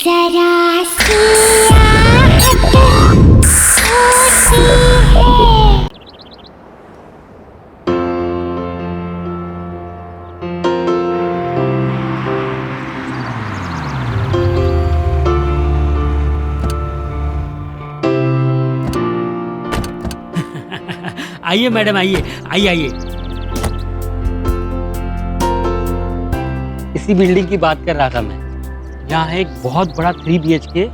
जरा सियाहत होती है। आइए मैडम, आइए आइए आइए। इसी बिल्डिंग की बात कर रहा था मैं। यहाँ एक बहुत बड़ा 3 BHK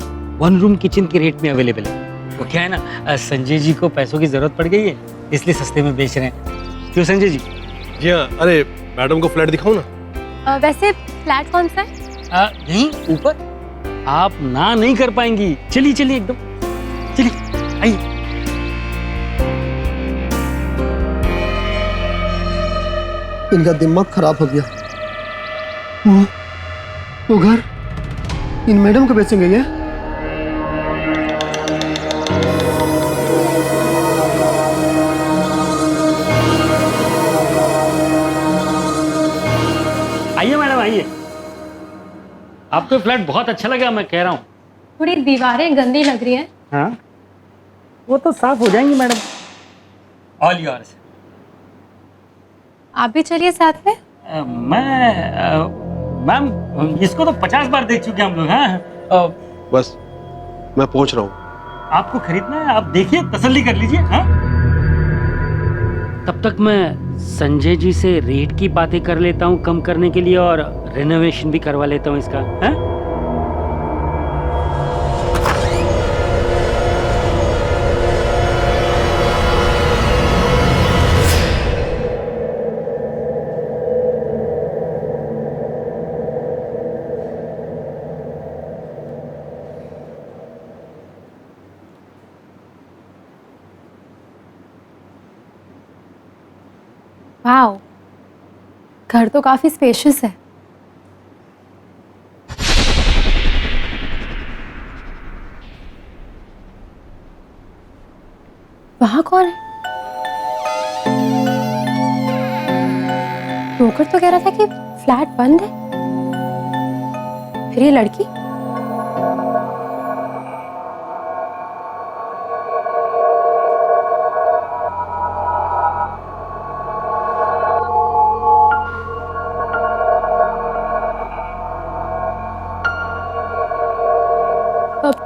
1 रूम किचन के रेट में अवेलेबल है। वो क्या है ना, संजय जी को पैसों की जरूरत पड़ गई है, इसलिए सस्ते में बेच रहे हैं। क्यों संजय जी? जी हाँ। अरे मैडम को फ्लैट दिखाऊं ना? वैसे फ्लैट कौन सा है? यहीं ऊपर। आप ना नहीं कर पाएंगी। चलिए चलिए, एकदम चलिए, आइए। इनका दिमाग खराब हो गया। वो घर इन मैडम को बेचेंगे ये? आइए मैडम, आइए। आपको फ्लैट बहुत अच्छा लगा, मैं कह रहा हूँ। थोड़ी दीवारें गंदी लग रही हैं। हाँ, वो तो साफ हो जाएंगी मैडम। All yours. आप भी चलिए साथ में। मैम, इसको तो 50 बार देख चुके हैं हम लोग। हाँ, बस मैं पहुंच रहा हूँ। आपको खरीदना है, आप देखिए, तसल्ली कर लीजिए। हाँ, तब तक मैं संजय जी से रेट की बातें कर लेता हूँ कम करने के लिए, और रेनोवेशन भी करवा लेता हूँ इसका। हाँ? वाओ, घर तो काफी स्पेशियस है। वहां कौन है? ब्रोकर तो कह रहा था कि फ्लैट बंद है। फिर ये लड़की?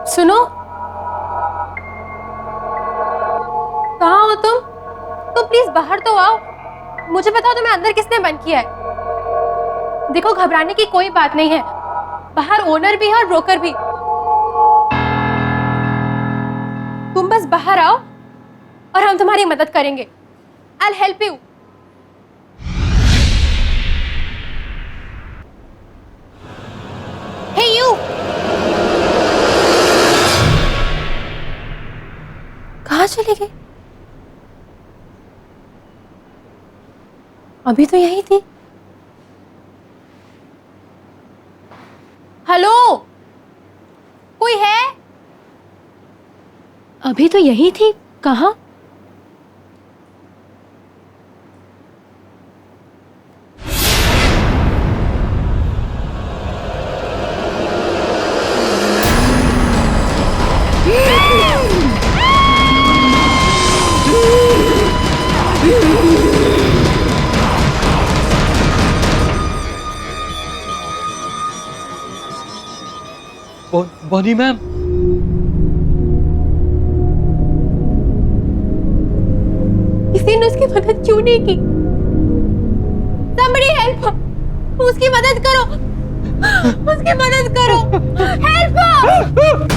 सुनो, कहाँ हो तुम? तो प्लीज बाहर तो आओ। मुझे बताओ तुम्हें अंदर किसने बंद किया है? देखो, घबराने की कोई बात नहीं है। बाहर ओनर भी है और ब्रोकर भी। तुम बस बाहर आओ और हम तुम्हारी मदद करेंगे। I'll help you. Hey you! कहाँ चले गए? अभी तो यही थी। हेलो, कोई है? अभी तो यही थी, कहाँ? बॉनी मैम, किसी ने उसकी मदद क्यों नहीं की? Somebody help! उसकी मदद करो, उसकी मदद करो। Help!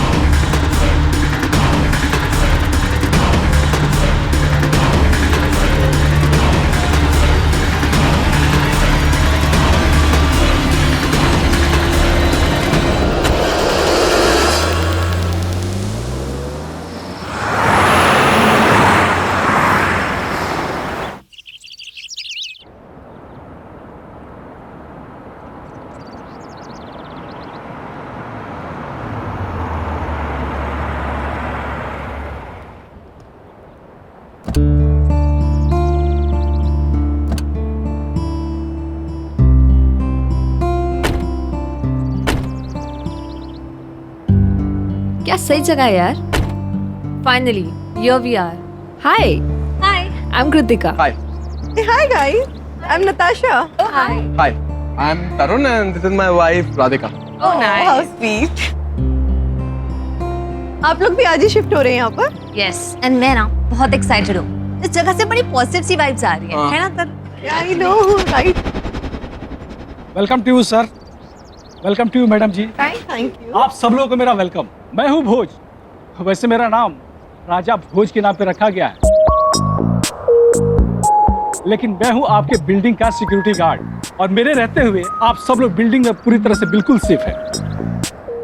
क्या सही जगह है यार। Finally here we are. Hi hi I am Kritika. Hi. Hi guys, I'm Natasha. Hi Hi. I'm Tarun and this is my wife Radhika. Oh, how sweet. आप लोग भी आज ही शिफ्ट हो रहे हैं यहाँ पर? यस एंड मैं ना बहुत एक्साइटेड हूँ। इस जगह से बड़ी पॉजिटिव सी वाइब्स आ रही हाँ। है ना तर? I know, right? Welcome to you sir, welcome to you madam ji. Thank you. आप सब लोगों को मेरा वेलकम। मैं हूँ भोज। वैसे मेरा नाम राजा भोज के नाम पे रखा गया है, लेकिन मैं हूँ आपके बिल्डिंग का सिक्योरिटी गार्ड और मेरे रहते हुए आप सब लोग बिल्डिंग में पूरी तरह से बिल्कुल सेफ है।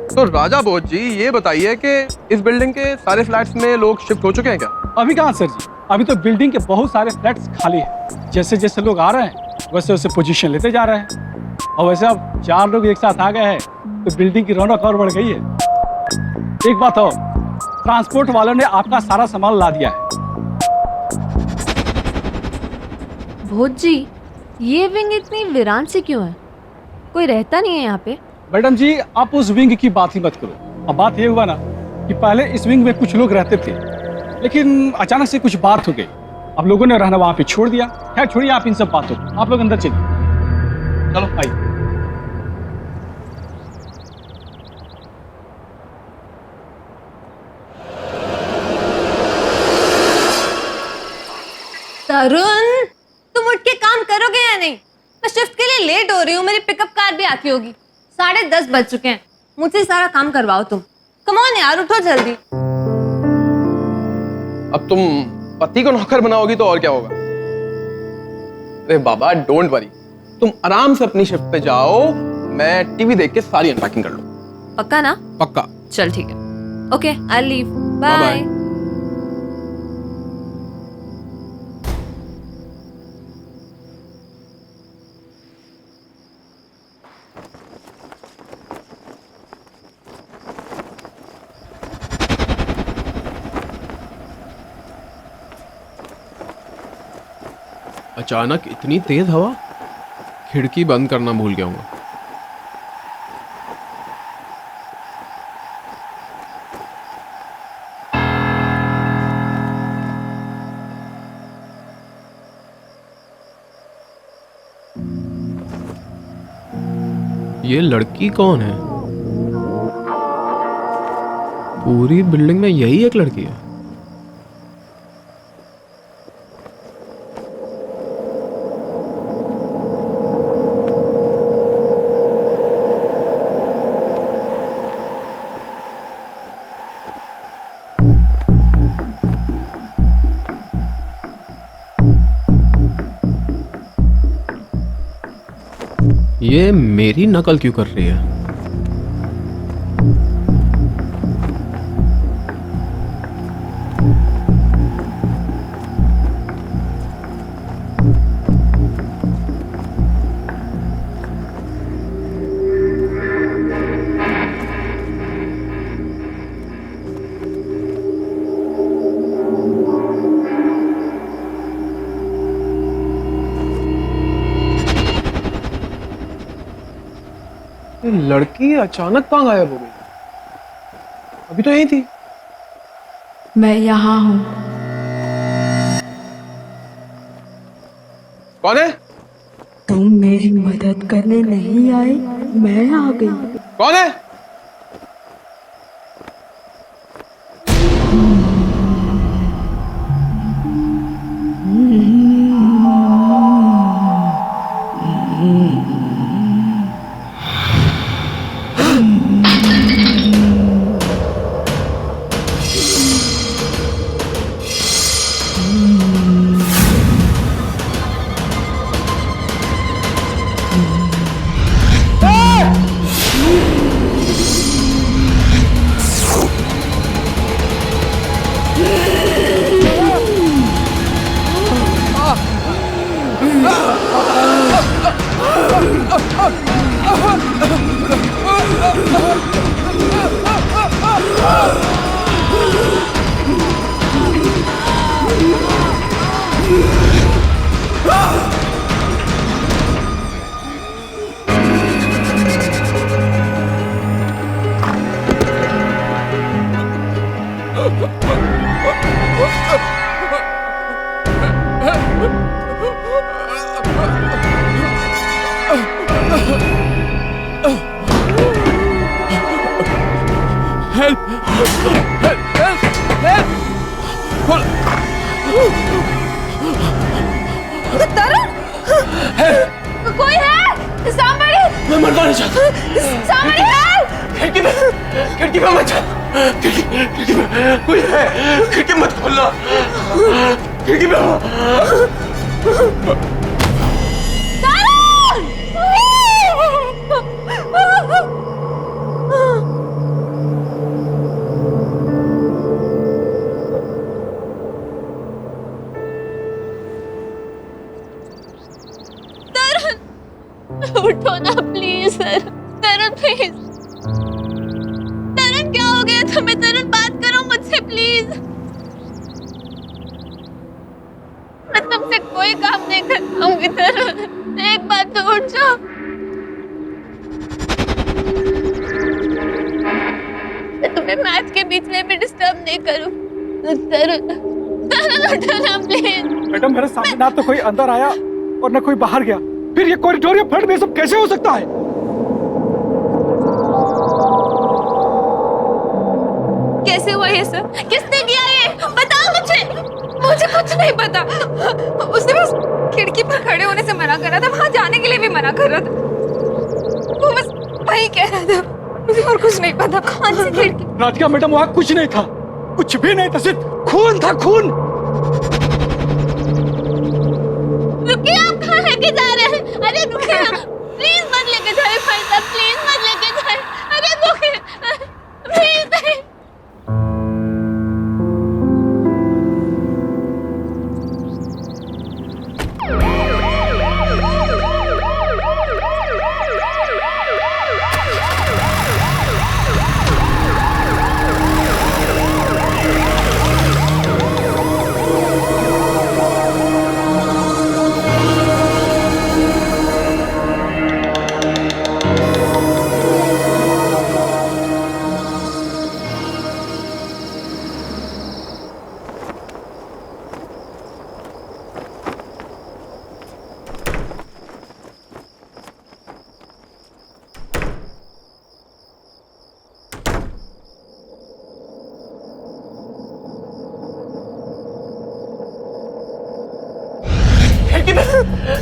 तो राजा भोज जी ये बताइए कि इस बिल्डिंग के सारे फ्लैट्स में लोग शिफ्ट हो चुके हैं क्या? अभी कहाँ सर जी, अभी तो बिल्डिंग के बहुत सारे फ्लैट्स खाली हैं। जैसे जैसे लोग आ रहे हैं वैसे वैसे पोजीशन लेते जा रहे हैं, और वैसे अब 4 लोग एक साथ आ गए हैं तो बिल्डिंग की रौनक और बढ़ गई है। एक बात और, ट्रांसपोर्ट वालों ने आपका सारा सामान ला दिया है। भोज जी ये विंग इतनी वीरान सी क्यों है? कोई रहता नहीं है यहाँ पे? मैडम जी आप उस विंग की बात ही मत करो। अब बात ये हुआ ना कि पहले इस विंग में कुछ लोग रहते थे, लेकिन अचानक से कुछ बात हो गई, अब लोगों ने रहना वहां पे छोड़ दिया। खैर छोड़िए आप इन सब बातों को, आप लोग अंदर चलिए। चलो आइए। तरुण तुम उठ के काम करोगे या नहीं? मैं शिफ्ट के लिए लेट हो रही हूँ, मेरी पिकअप कार भी आती होगी। 10:30 बज चुके हैं, मुझसे सारा काम करवाओ तुम। कम ऑन यार, उठो जल्दी। अब तुम पति को नौकर बनाओगी तो और क्या होगा? अरे बाबा डोंट वरी, तुम आराम से अपनी शिफ्ट पे जाओ, मैं टीवी देख के सारी अनपैकिंग कर लूँ। पक्का ना? पक्का। चल ठीक है, okay I leave, Bye bye. bye. अचानक इतनी तेज हवा, खिड़की बंद करना भूल गया हूँ। ये लड़की कौन है? पूरी बिल्डिंग में यही एक लड़की है। ये मेरी नकल क्यों कर रही है? ये लड़की अचानक कहाँ गायब हो गई? अभी तो यही थी। मैं यहाँ हूँ। कौन है? तुम मेरी मदद करने नहीं आए, मैं आ गई। कौन है? कोई है? Somebody! मैं मरना नहीं चाहता। Somebody help! खिड़की में मत जा। खिड़की में कोई है। खिड़की मत खोलना। खिड़की में उठो ना please sir. Tarun please. Tarun क्या हो गया तुम्हें? तरुण बात करो मुझसे प्लीज। मैं तुमसे कोई काम नहीं कर पाऊंगी तरुण। एक बात तो उठ जाओ। मैं तुम्हें मैच के बीच में भी डिस्टर्ब नहीं करूं। तरुण तरुण उठो ना प्लीज। मैडम मेरे सामने ना तो कोई अंदर आया और ना कोई बाहर गया, फिर ये कॉरिडोर या फ्रंट में सब कैसे हो सकता है? कैसे हुआ ये सब? किसने किया ये? बताओ मुझे। मुझे कुछ नहीं पता। उसने बस खिड़की पर खड़े होने से मना कर रहा था, वहां जाने के लिए भी मना कर रहा था। वो बस वही कह रहा था, मुझे और कुछ नहीं पता। कौन सी खिड़की? राधिका मैडम वहाँ कुछ नहीं था, कुछ भी नहीं था, सिर्फ खून था, खून। रुकिए, आप कहाँ लेके जा रहे हैं? अरे रुकिए, प्लीज मत लेके जाइए भाई साहब, प्लीज मत लेके जाइए। अरे रुकिए, प्लीज नहीं।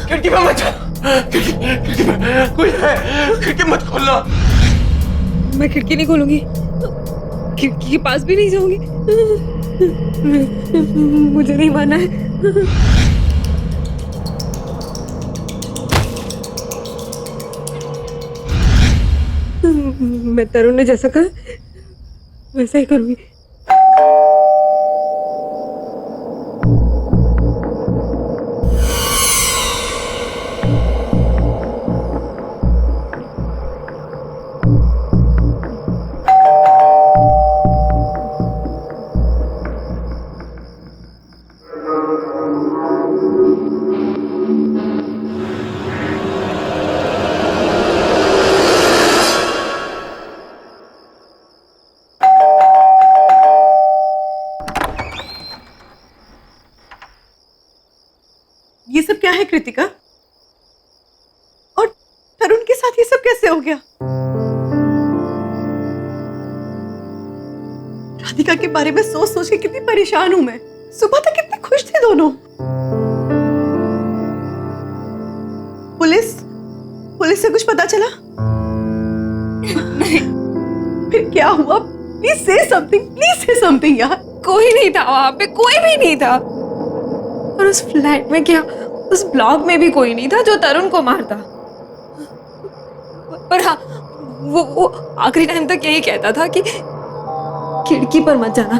खिड़की में मत जा। खिड़की में कोई है। खिड़की मत खोलना। मैं खिड़की नहीं खोलूंगी, खिड़की के पास भी नहीं जाऊंगी। मुझे नहीं माना है। मैं तरुण ने जैसा कहा वैसा ही करूंगी। ये सब क्या है कृतिका? और तरुण के साथ ये सब कैसे हो गया? राधिका के बारे में सोच सोच के कितनी परेशान हूं मैं। सुबह तक कितने खुश थे दोनों। पुलिस से कुछ पता चला? नहीं। फिर क्या हुआ? प्लीज से समथिंग यार। कोई नहीं था वहां पे, कोई भी नहीं था। और उस फ्लैट में क्या, उस ब्लॉक में भी कोई नहीं था जो तरुण को मारता। पर हाँ, वो आखिरी टाइम तक यही कहता था कि खिड़की पर मत जाना।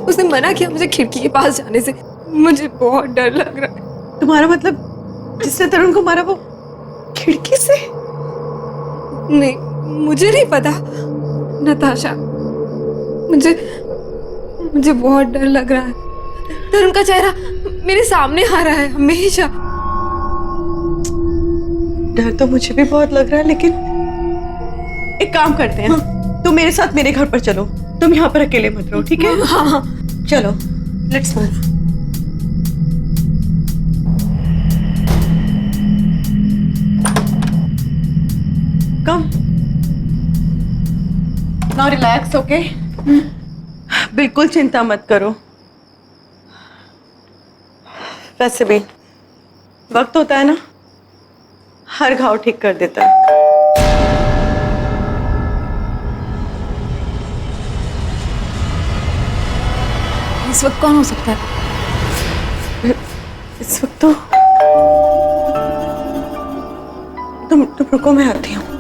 उसने मना किया मुझे खिड़की के पास जाने से। मुझे बहुत डर लग रहा है। तुम्हारा मतलब जिसने तरुण को मारा वो खिड़की से? नहीं, मुझे नहीं पता नताशा। मुझे बहुत डर लग रहा है। तरुण का चेहरा मेरे सामने आ रहा है हमेशा। डर तो मुझे भी बहुत लग रहा है, लेकिन एक काम करते हैं। तुम मेरे साथ मेरे घर पर चलो, तुम यहाँ पर अकेले मत रहो, ठीक है? हाँ हाँ चलो, let's move. Come now relax, okay? बिल्कुल चिंता मत करो। वैसे भी वक्त होता है ना, हर घाव ठीक कर देता है। इस वक्त कौन हो सकता है? इस वक्त तो तुम रुको, मैं आती हूँ।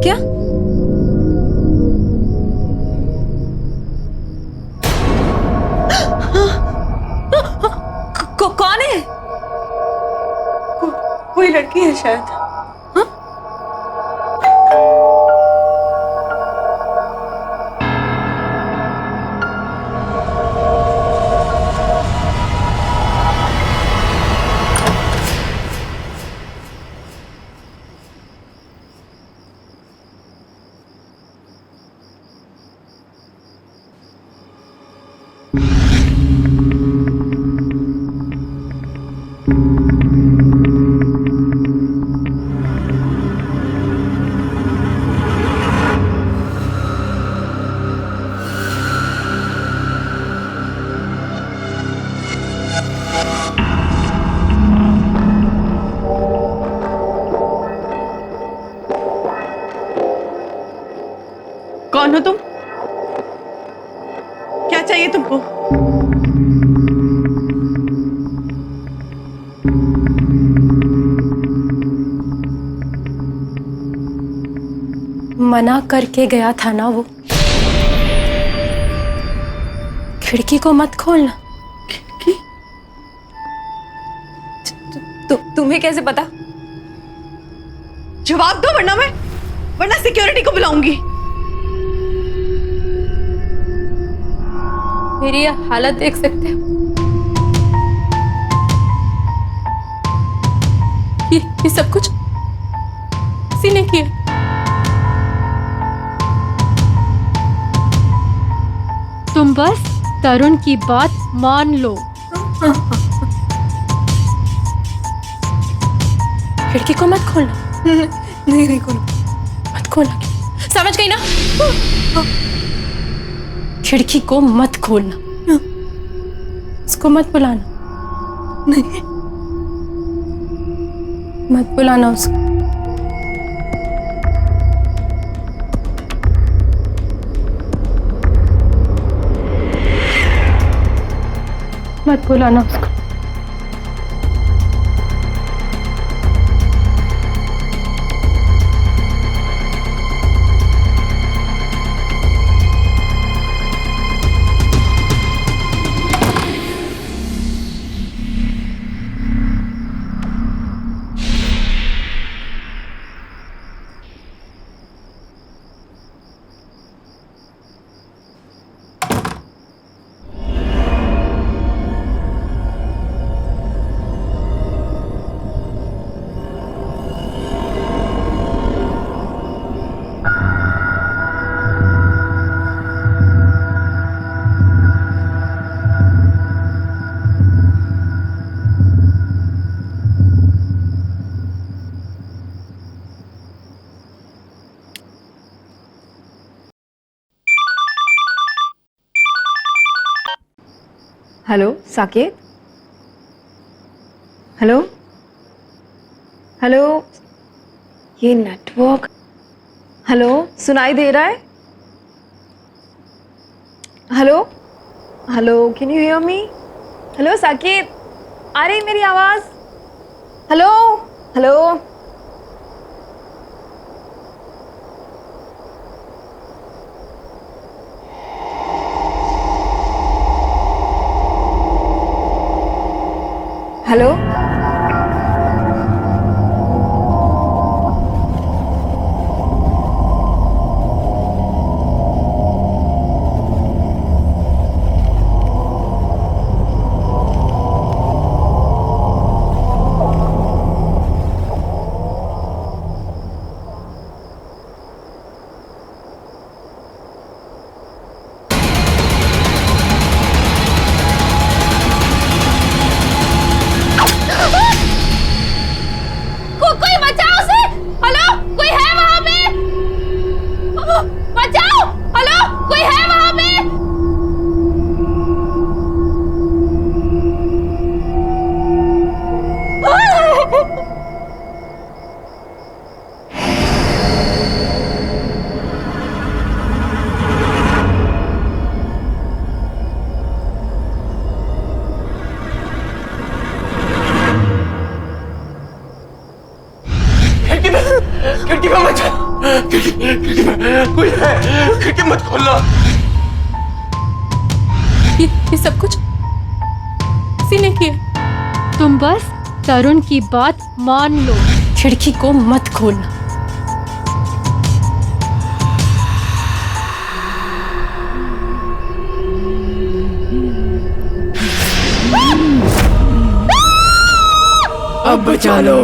क्या? कौन है? कोई लड़की है शायद। कौन हो तुम? क्या चाहिए तुमको? मना करके गया था ना वो, खिड़की को मत खोलना। खिड़की? तुम्हें कैसे पता? जवाब दो वरना सिक्योरिटी को बुलाऊंगी। मेरी ये हालत देख सकते हो, ये सब कुछ किसी ने किया। तुम बस तरुण की बात मान लो। खिड़की को मत खोलना। नहीं खोलो। मत खोलना, समझ गई ना? खिड़की को मत खोलना, उसको मत बुलाना। नहीं, मत बुलाना उसको। मत बुलाना उसको। हेलो साकेत, हेलो हेलो, ये नेटवर्क, हेलो सुनाई दे रहा है? Hello hello, can you hear me? Hello Saket, आ रही मेरी आवाज? Hello hello, hello. कोई बचाओ उसे। हेलो, कोई है वहां पे? बचाओ। हेलो, कोई है वहां पे? खिड़की में मत खिड़की में कोई है, खिड़की मत खोलना। ये सब कुछ किसी ने किया। तुम बस तरुण की बात मान लो, खिड़की को मत खोलना। अब बचा लो।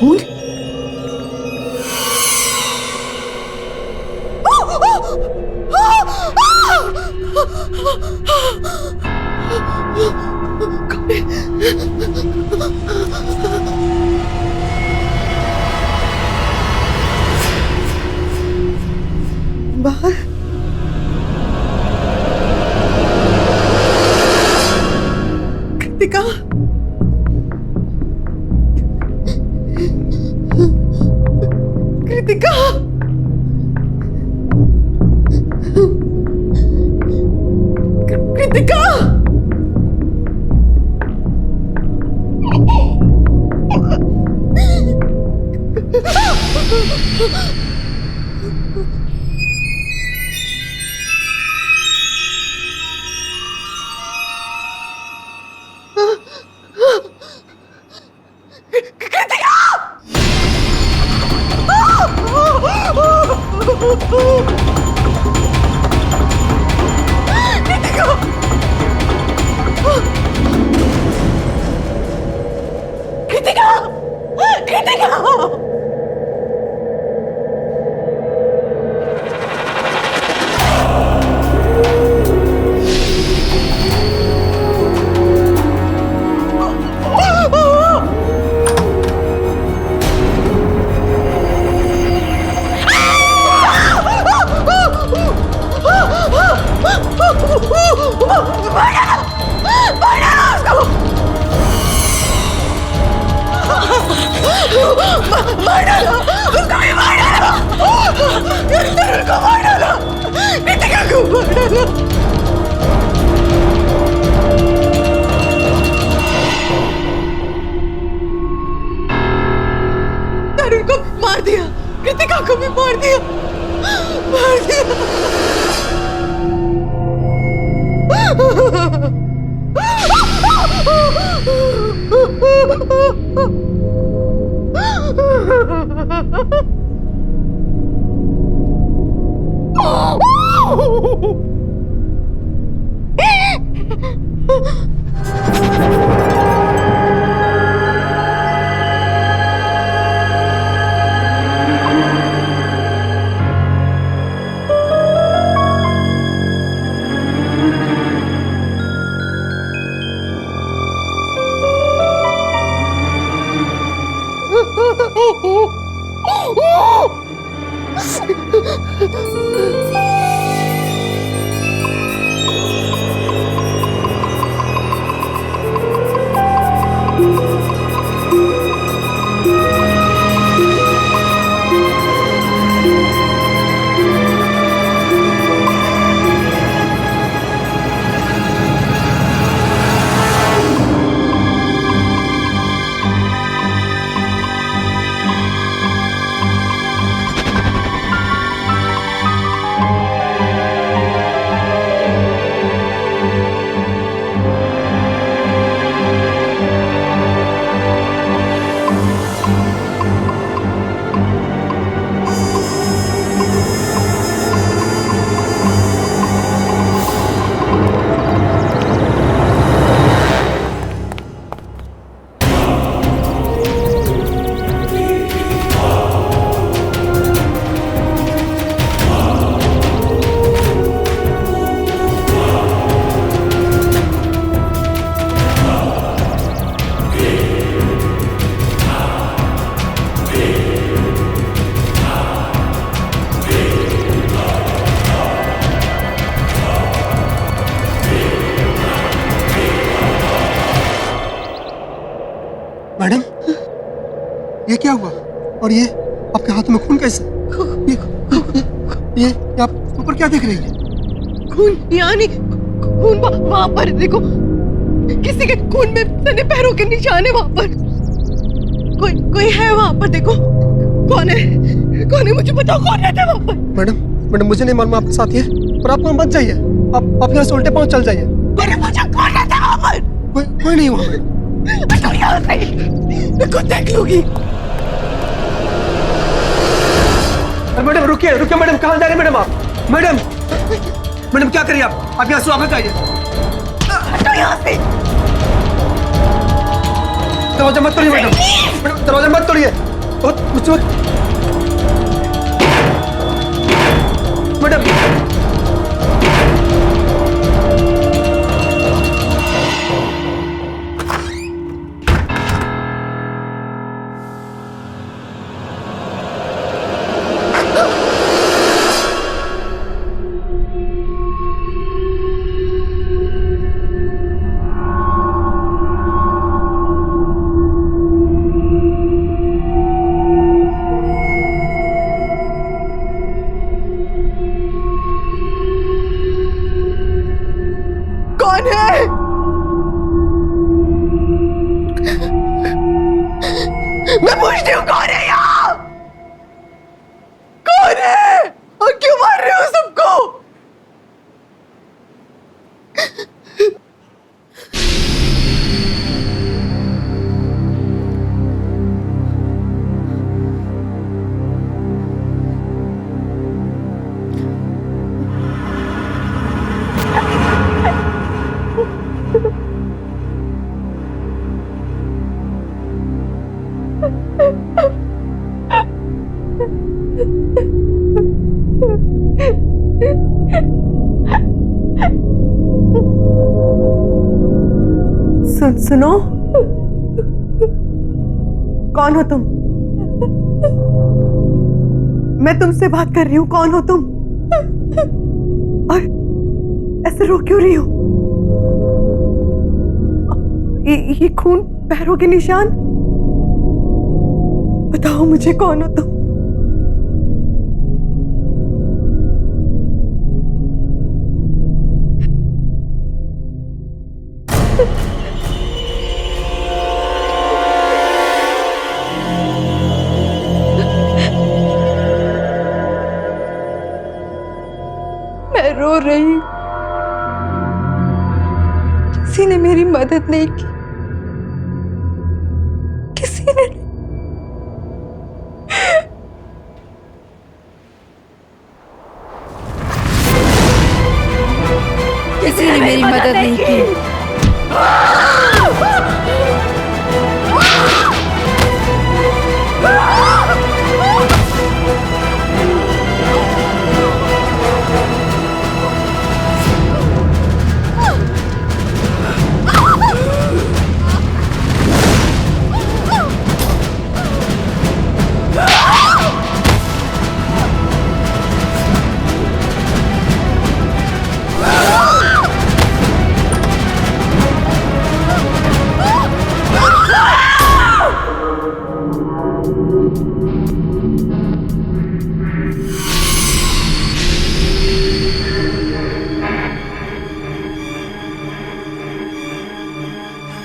खून? बाहर कृतिका, कृतिका, कृतिका। तरुण को मार दिया, कृतिका को भी मार दिया, मार दिया। मैडम, ये क्या हुआ? और ये आपके हाथ में खून कैसे? ये आप ऊपर क्या देख रही है? खून यानी खून वहां पर देखो, किसी के खून में सने पैरों के निशान है वहां पर। कोई है वहां पर, देखो कौन है मुझे बताओ, कौन रहता है वहां पर? मैडम मुझे नहीं मालूम आपके साथ ये, पर आप वहाँ मत जाइए। आप यहाँ से उल्टे पाँव चल जाइए। कौन रहता है वहां पर? कोई नहीं वहाँ। हटो यहाँ से, मैं खुद देख लूंगी। मैडम रुकिए मैडम, कहाँ जा रहे हैं मैडम आप? मैडम क्या करिए आप यहाँ से वापस आइए। हटो यहाँ से। दरवाजा मत तोड़िए मैडम, दरवाजा मत तोड़िए। मैडम कौन है? मैं पूछती हूँ कौन है यहाँ? कौन है और क्यों मार रहे हो सबको? सुनो, कौन हो तुम? मैं तुमसे बात कर रही हूँ, कौन हो तुम? और ऐसे रो क्यों रही हो? ये खून, पैरों के निशान, बताओ मुझे कौन हो तुम? मैं रो रही हूँ, किसी ने मेरी मदद नहीं की, किसी ने मेरी मदद नहीं की।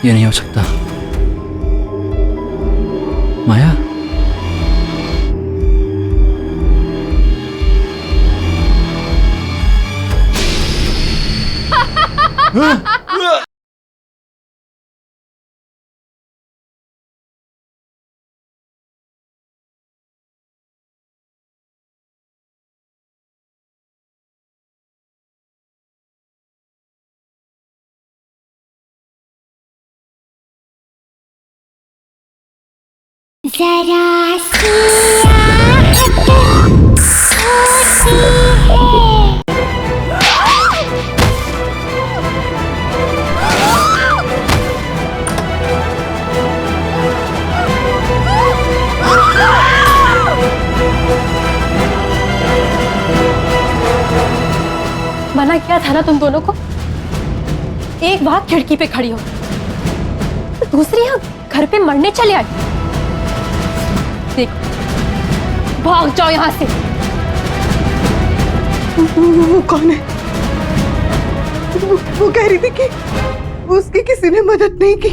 ये नहीं हो सकता। माया, जरा सी आहट होती है। मना किया था ना तुम दोनों को। एक वहां खिड़की पे खड़ी हो, दूसरी यहाँ घर पे मरने चले आई। देखो, भाग जाओ यहाँ से। वो कौन है? वो कह रही थी कि उसकी किसी ने मदद नहीं की,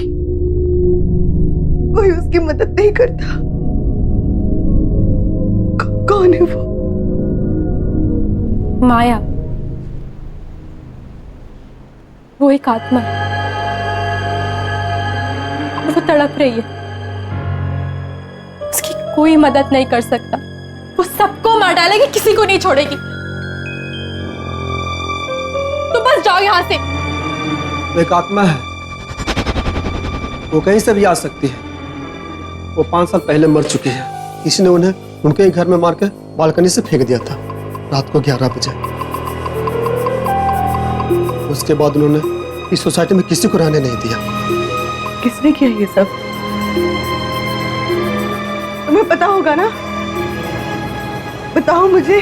कोई उसकी मदद नहीं करता। कौन है वो? माया, वो एक आत्मा है। वो तड़प रही है, उसकी कोई मदद नहीं कर सकता। वो सबको मार डालेगी, किसी को नहीं छोड़ेगी। तो बस जाओ यहाँ से। एक आत्मा है, वो कहीं से भी आ सकती है। वो 5 साल पहले मर चुकी है। किसी ने उन्हें उनके ही घर में मार के बालकनी से फेंक दिया था रात को 11 बजे। उसके बाद उन्होंने इस सोसाइटी में किसी को रहने नहीं दिया। किसने किया ये सब? तुम्हें पता होगा ना, बताओ मुझे।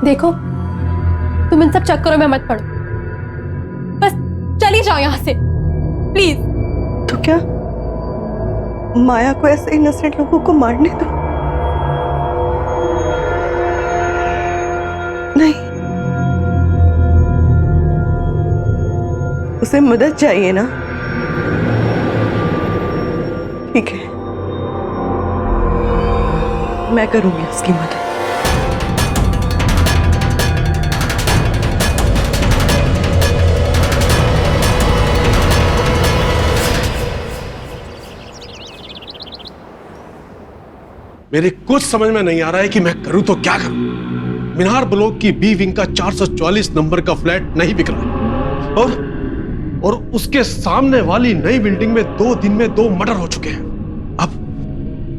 देखो, तुम इन सब चक्करों में मत पड़ो। बस चली जाओ यहाँ से, प्लीज। तो क्या माया को ऐसे इनोसेंट लोगों को मारने दो? नहीं, उसे मदद चाहिए ना। ठीक है, मैं करूंगी उसकी मदद। मेरे कुछ समझ में नहीं आ रहा है कि मैं करूं तो क्या करूं। मीनार ब्लॉक की बी विंग का 444 नंबर का फ्लैट नहीं बिक रहा है और उसके सामने वाली नई बिल्डिंग में 2 दिन में 2 मर्डर हो चुके हैं।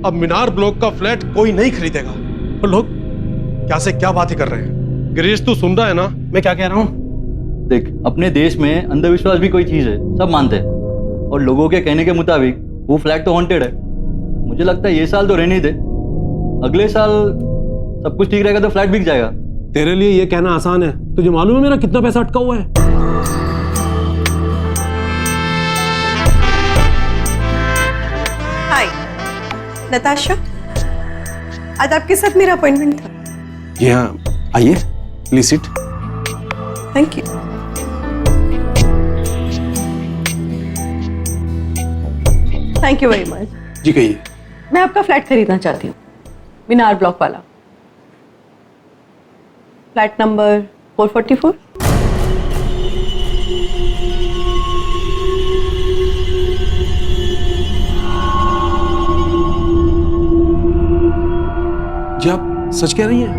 अब मीनार ब्लॉक का फ्लैट कोई नहीं खरीदेगा। और लोग क्या से क्या बातें कर रहे हैं। गिरीश, तू सुन रहा है ना मैं क्या कह रहा हूं? देख, अपने देश में अंधविश्वास भी कोई चीज है, सब मानते हैं। और लोगों के कहने के मुताबिक वो फ्लैट तो हॉन्टेड है। मुझे लगता है ये साल तो रहने दे, अगले साल सब कुछ ठीक रहेगा तो फ्लैट बिक जाएगा। तेरे लिए ये कहना आसान है, तुझे मालूम है मेरा कितना पैसा अटका हुआ है? हाय नताशा, आज आपके साथ मेरा अपॉइंटमेंट था। जी हाँ, आइए, please sit. Thank you. Thank you very much. जी कहिए। मैं आपका फ्लैट खरीदना चाहती हूँ, मीनार ब्लॉक वाला, फ्लैट नंबर 444। जी आप सच कह रही हैं?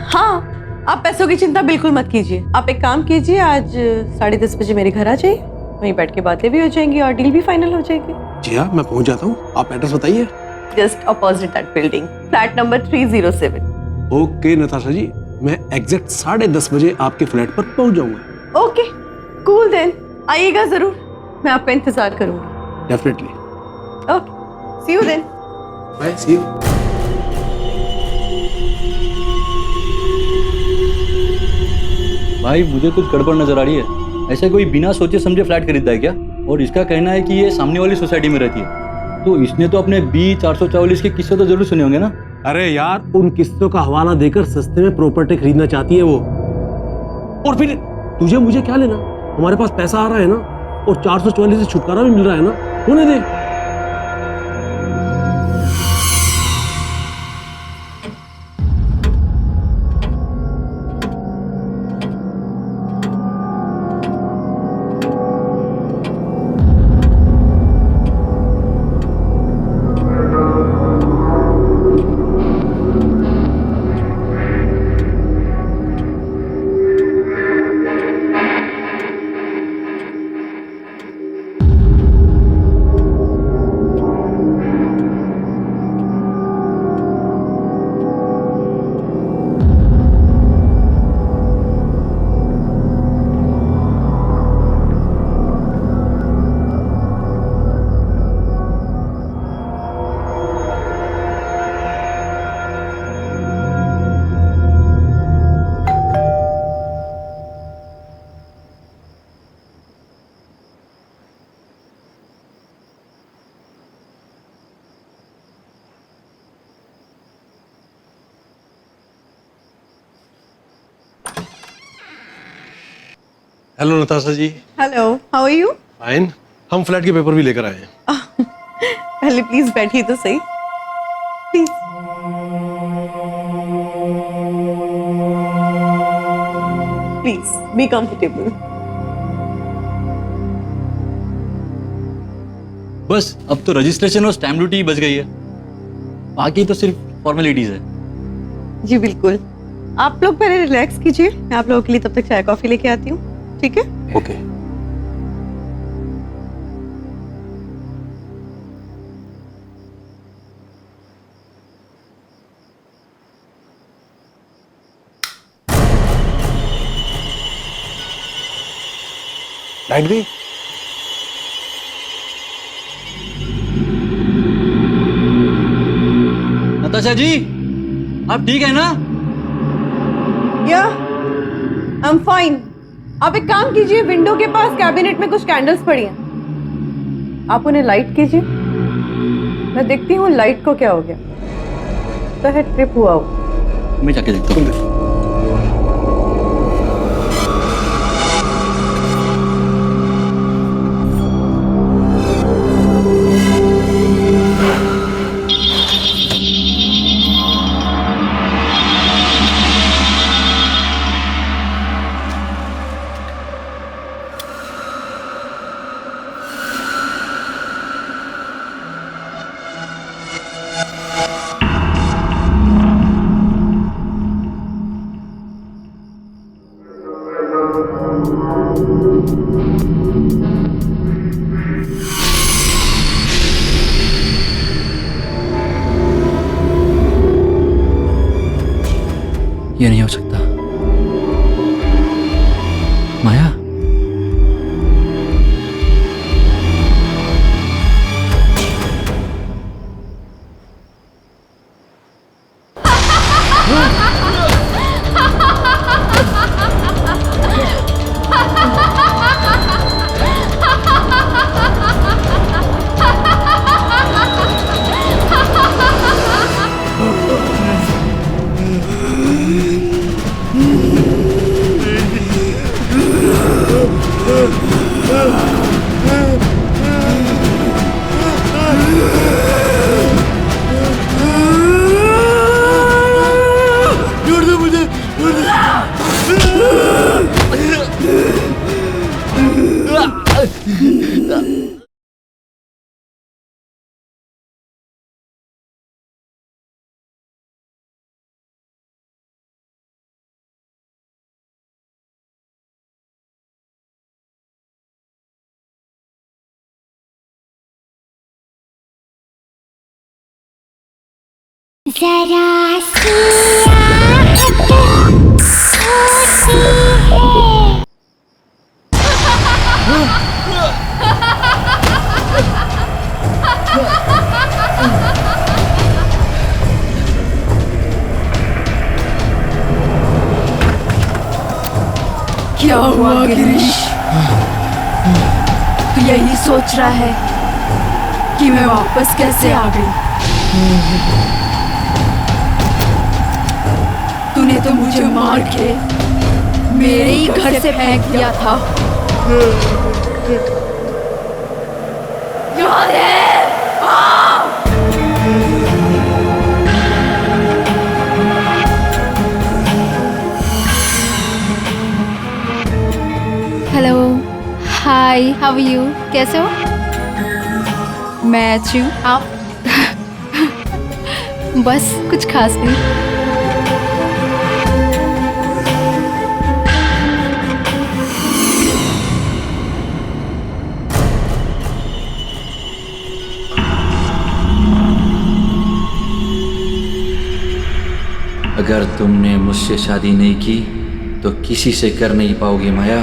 हाँ, आप पैसों की चिंता बिल्कुल मत कीजिए। आप एक काम कीजिए, आज 10:30 बजे मेरे घर आ जाइए, वहीं बैठ के बातें भी हो जाएंगी और डील भी फाइनल हो जाएगी। जी हाँ, मैं पहुंच जाता हूँ। आप एड्रेस बताइए। Just opposite that building, flat number 307। Okay Natasha ji, मैं एग्जैक्ट 10:30 बजे आपके फ्लैट पर पहुंच जाऊंगा। ओके, कूल देन, आइएगा जरूर, मैं आपका इंतजार करूंगी। Definitely. Okay, see you then. Bye, see you. भाई, मुझे कुछ गड़बड़ नजर आ रही है। ऐसे कोई बिना सोचे समझे फ्लैट खरीदता है क्या? और इसका कहना है कि ये सामने वाली सोसाइटी में रहती है। तो इसने तो अपने बी 444 के किस्से तो जरूर सुने होंगे ना। अरे यार, उन किस्सों का हवाला देकर सस्ते में प्रॉपर्टी खरीदना चाहती है वो। और फिर तुझे मुझे क्या लेना, हमारे पास पैसा आ रहा है ना, और 444 से छुटकारा भी मिल रहा है ना, होने दे। Hello Natasha ji. Hello, how are you? Fine. हम फ्लैट के पेपर भी लेकर आए हैं। पहले प्लीज बैठिए तो सही, प्लीज। Please be comfortable. बस अब तो रजिस्ट्रेशन और स्टैम्प ड्यूटी बच गई है, बाकी तो सिर्फ फॉर्मेलिटीज है। जी बिल्कुल, आप लोग पहले रिलैक्स कीजिए, मैं आप लोगों के लिए तब तक चाय कॉफी लेके आती हूँ, ठीक है? ओके। लाइट गई? नताशा जी, आप ठीक है ना? या आई एम फाइन। आप एक काम कीजिए, विंडो के पास कैबिनेट में कुछ कैंडल्स पड़ी हैं, आप उन्हें लाइट कीजिए, मैं देखती हूँ लाइट को क्या हो गया। तो है ट्रिप हुआ हो। मैं जाके देखता हूँ। ये नहीं हो सकता। माया, जरा सी आहट होती है। क्या हुआ गिरीश? यही सोच रहा है कि मैं वापस कैसे आ गई। तूने तो मुझे मार के मेरे ही घर से फेंक दिया था। याद है? Hello, hi, how are you? कैसे हो? मैं अच्छी हूँ, आप? बस कुछ खास नहीं। अगर तुमने मुझसे शादी नहीं की तो किसी से कर नहीं पाओगे माया।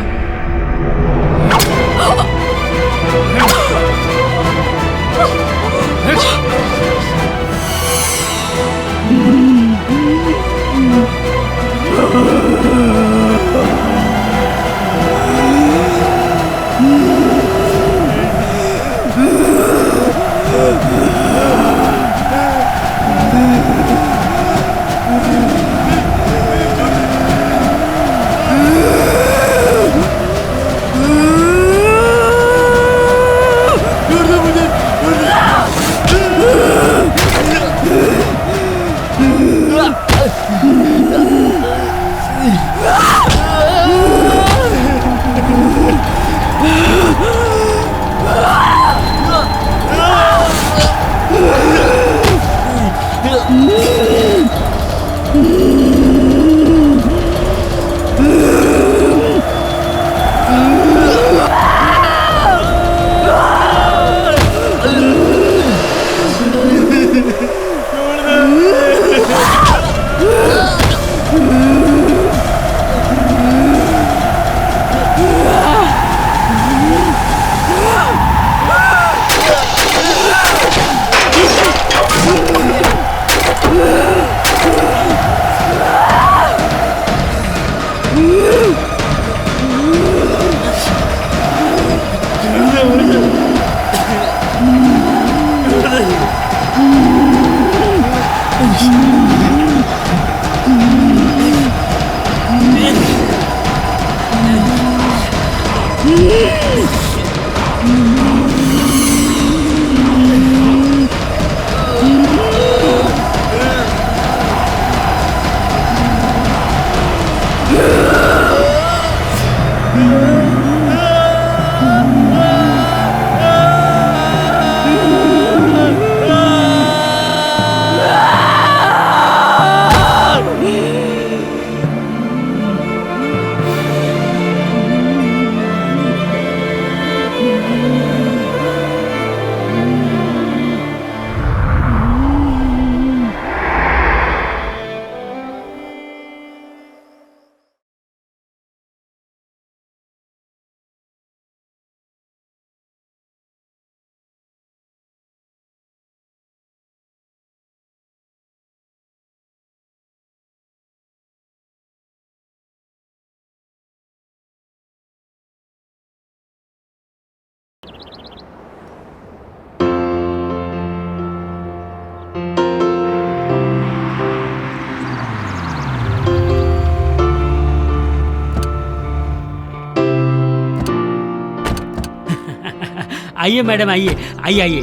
आइए मैडम, आइए आइए आइए।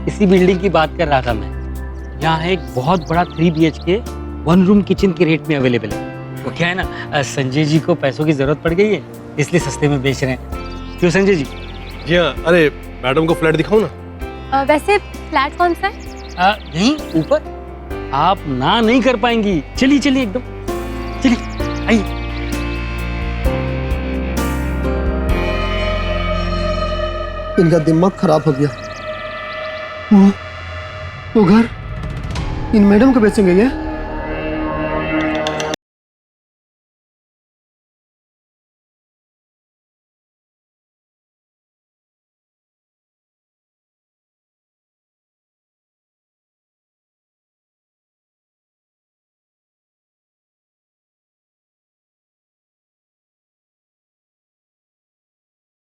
इसी बिल्डिंग की बात कर रहा था मैं। यहाँ एक बहुत बड़ा 3 BHK 1 रूम किचन के रेट में अवेलेबल है। वो क्या है ना, संजय जी को पैसों की जरूरत पड़ गई है, इसलिए सस्ते में बेच रहे हैं। क्यों संजय जी? जी हाँ, अरे मैडम को फ्लैट दिखाऊं ना? वैसे फ्लैट कौन सा है? यहीं ऊपर। आप ना नहीं कर पाएंगी। चलिए चलिए, एकदम चलिए, आइए। इनका दिमाग खराब हो गया। वो घर इन मैडम को बेचेंगे ये?